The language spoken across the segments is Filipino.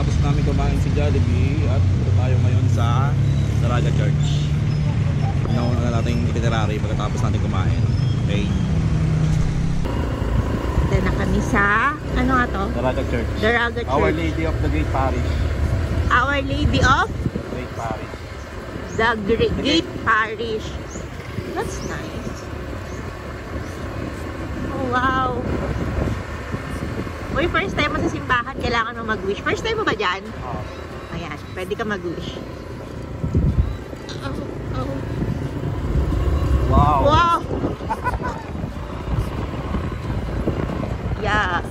Pagkatapos namin kumain si Jollibee at punta tayo ngayon sa Daraga Church. Nauna na natin itinerary pagkatapos natin kumain. Okay. Ito na kami sa, ano nga to? Daraga Church. Daraga Church. Our Lady of the Great Parish. Our Lady of Great Parish. the Great Parish. That's nice. Oh, wow. Uy, first time mo sa simbahan, kailangan mo mag-wish. First time mo ba dyan? Oh. Ayan, pwede ka mag-wish. Oh, oh. Wow. Wow! Yeah.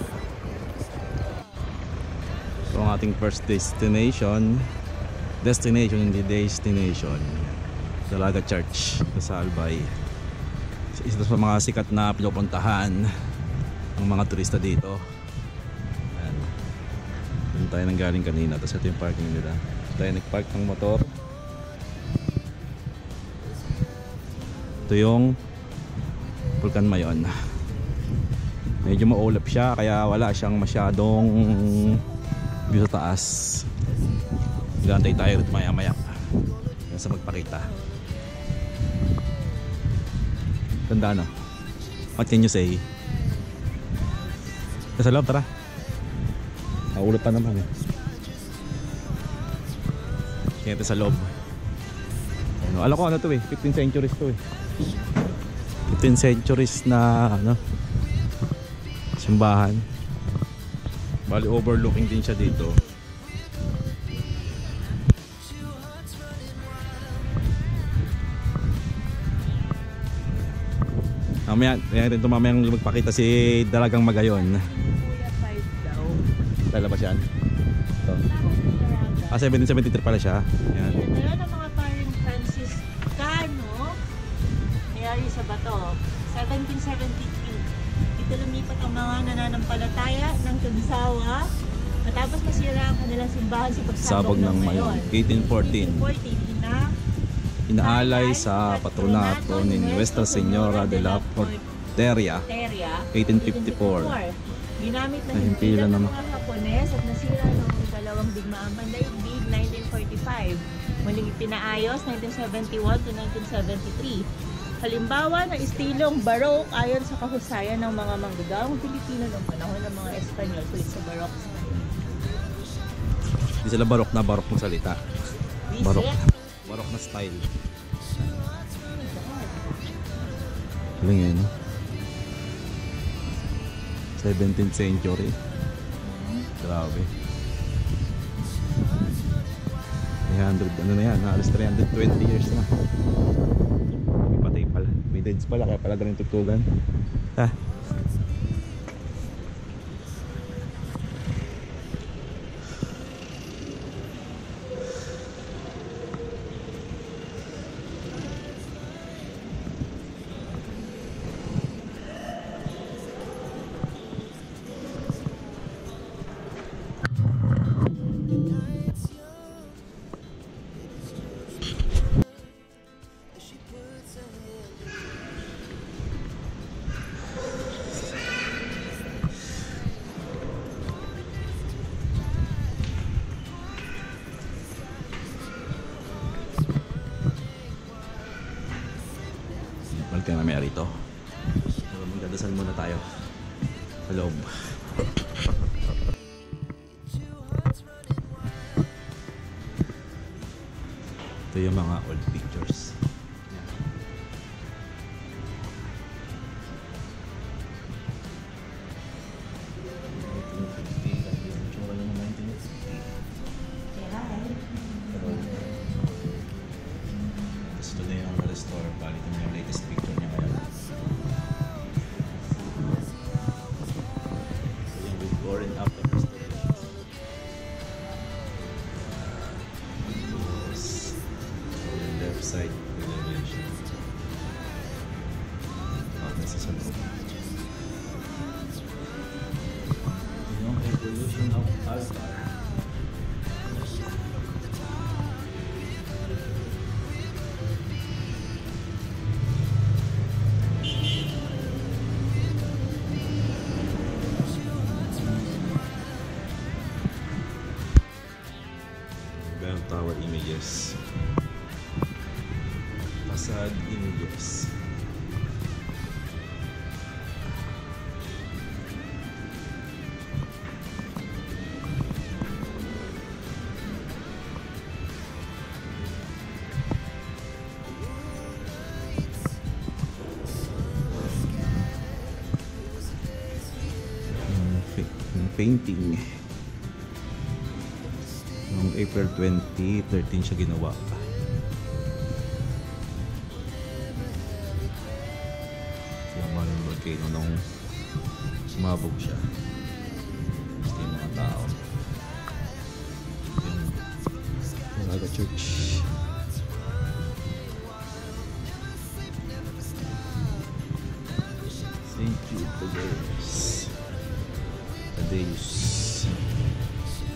So ang ating first destination, hindi destination, Daraga Church sa Albay. Isa sa mga sikat na pinupuntahan ng mga turista dito. Ayan. Doon tayo nang galing kanina. Tapos ito yung parking nila. Tayo nagpark ng motor. Ito yung Vulcan Mayon. Medyo maulap siya kaya wala siyang masyadong view sa taas. Gantay tayo rin maya maya sa magpakita. Ganda no? What can you say? Sa loob, tara. Maulap pa naman eh. Kaya sa loob. Ano, alam ko ano to eh, 15th centuries to eh. 15th centuries na ano, simbahan. Bali overlooking din siya dito. Mamaya, yan ito mamayang magpakita si Dalagang Magayon. Kuya 5 daw. Lalabas yan. Ito. 1773 pala siya. Yan. Meron ang mga paring Franciscano nangyari sa bato. 1773. Dito lumipat ang mga nananampalataya ng Tugsawa matapos masira ang kanilang simbahan sa pagsabog ng Mayon. 1814. 1814 Inaalay sa patronato ni Nuestra Señora de la Porteria. 1854. Ginamit na Himpilan ng ng mga Hapones at nasira noong ikalawang digmaang pandaigdig 1945. Muling ipinaayos 1971 to 1973. Halimbawa ng estilong Baroque ayon sa kahusayan ng mga manggagawang Pilipino noong panahon ng mga Espanyol kulit sa Baroque. Hindi sila Baroque ng salita. Baroque. Baroque na style. Galing yun, no? 17th century. Grabe. 300, ano na yan? Halos 320 years na. May patay pala. May deads pala, kaya pala ganun tugtugan. Ah. Balik na may rito. Magdadasal muna tayo sa loob. Ito yung mga old pictures. Tapos ito na yung restore. Bali ito yung latest picture niya ngayon. Ito yung before and after restoration. Tapos yung left side renovation. Nasa sa loob. Yung evolution of altar. tower images. Facade images. Painting noong April 2013 siya ginawa. Yung maraming volcano nung sumabog siya. Gusto yung mga tao. Yung Malaga Church. St. Jude Tadeus.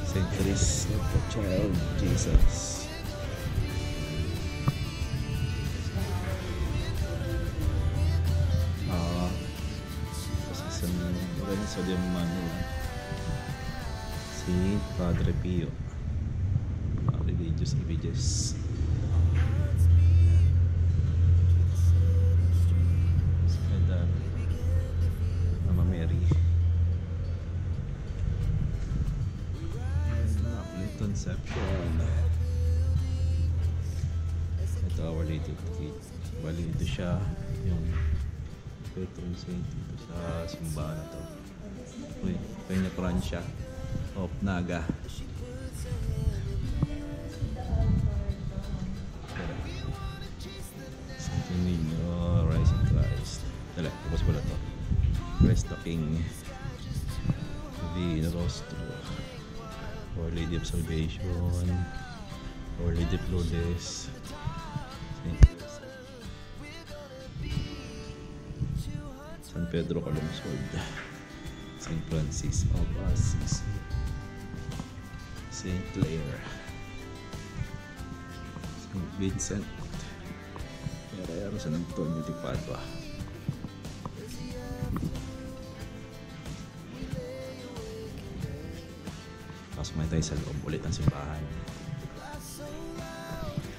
St. Teresa of the Child Jesus. San Lorenzo de Manua. St. Padre Pio. Religious images. Mama Mary. Conception. Ito Our Lady of Faith. Bali ito siya yung patron saint dito sa simbahan na to. Uy, Peña Francia of Naga. Santo Niño, Rising Christ. Dala, tapos pala to. Christ the King. Divino Rostro. Our Lady of Salvation, Our Lady of Lourdes, San Pedro Calungsod, Saint Francis of Assisi, Saint Clare, Saint Vincent, Herrero, San Antonio de Padua. Tapos may tayo sa loob ulit ng simbahan.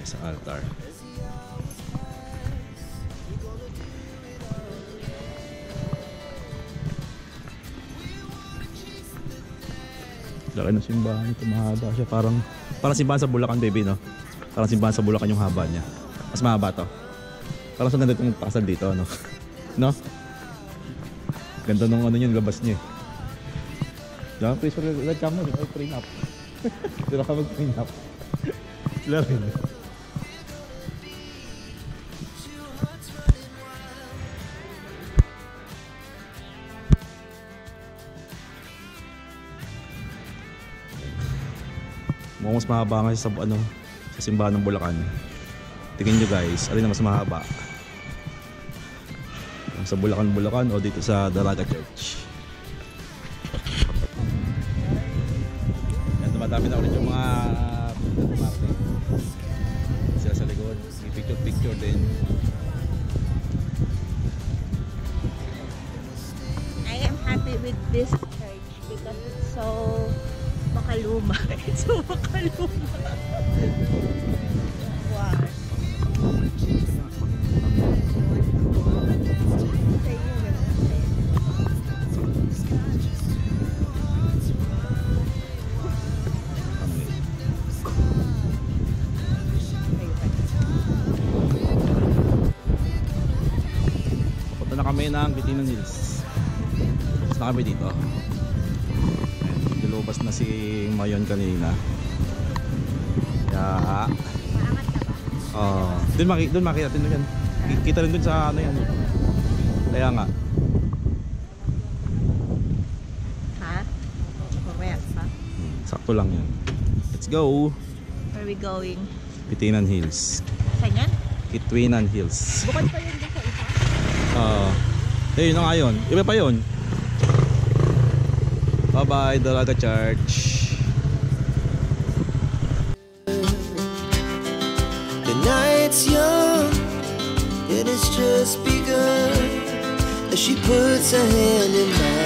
Sa altar. Laki ng simbahan ito, mahaba siya. Parang simbahan sa Bulacan, baby, no? Parang simbahan sa Bulacan yung haba niya. Mas mahaba to. Parang sa ganda itong pasal dito, no? No? Ganda nung ano niya, labas niya eh. Diyan, please, let ka mo, di ba i-train up? Di ba ka mag-train up? Sila rin. Mukhang mas mahaba nga sa simbahan ng Bulacan. Tingin nyo guys, alin na mas mahaba? Sa Bulacan o dito sa Dalaga Church? Madami na ulit yung mga market. Sila sa likod. Picture din. I am happy with this church because it's so makaluma. It's so makaluma. Wow. Kami ng Bitinon Hills. Tapos na kami dito. Lumabas na si Mayon kanina. Kaya doon makita din yan. Kita rin doon sa ano yan. Kaya nga. Ha? Mamaya pa? Sakto lang yan. Let's go. Where are we going? Bitinon Hills. Saan yan? Bitinon Hills. Bukod pa yun doon sa isa? Yun na nga yun. Iba pa yun. Bye bye Dalaga Church. The night's young, it has just begun. As she puts her hand in mine,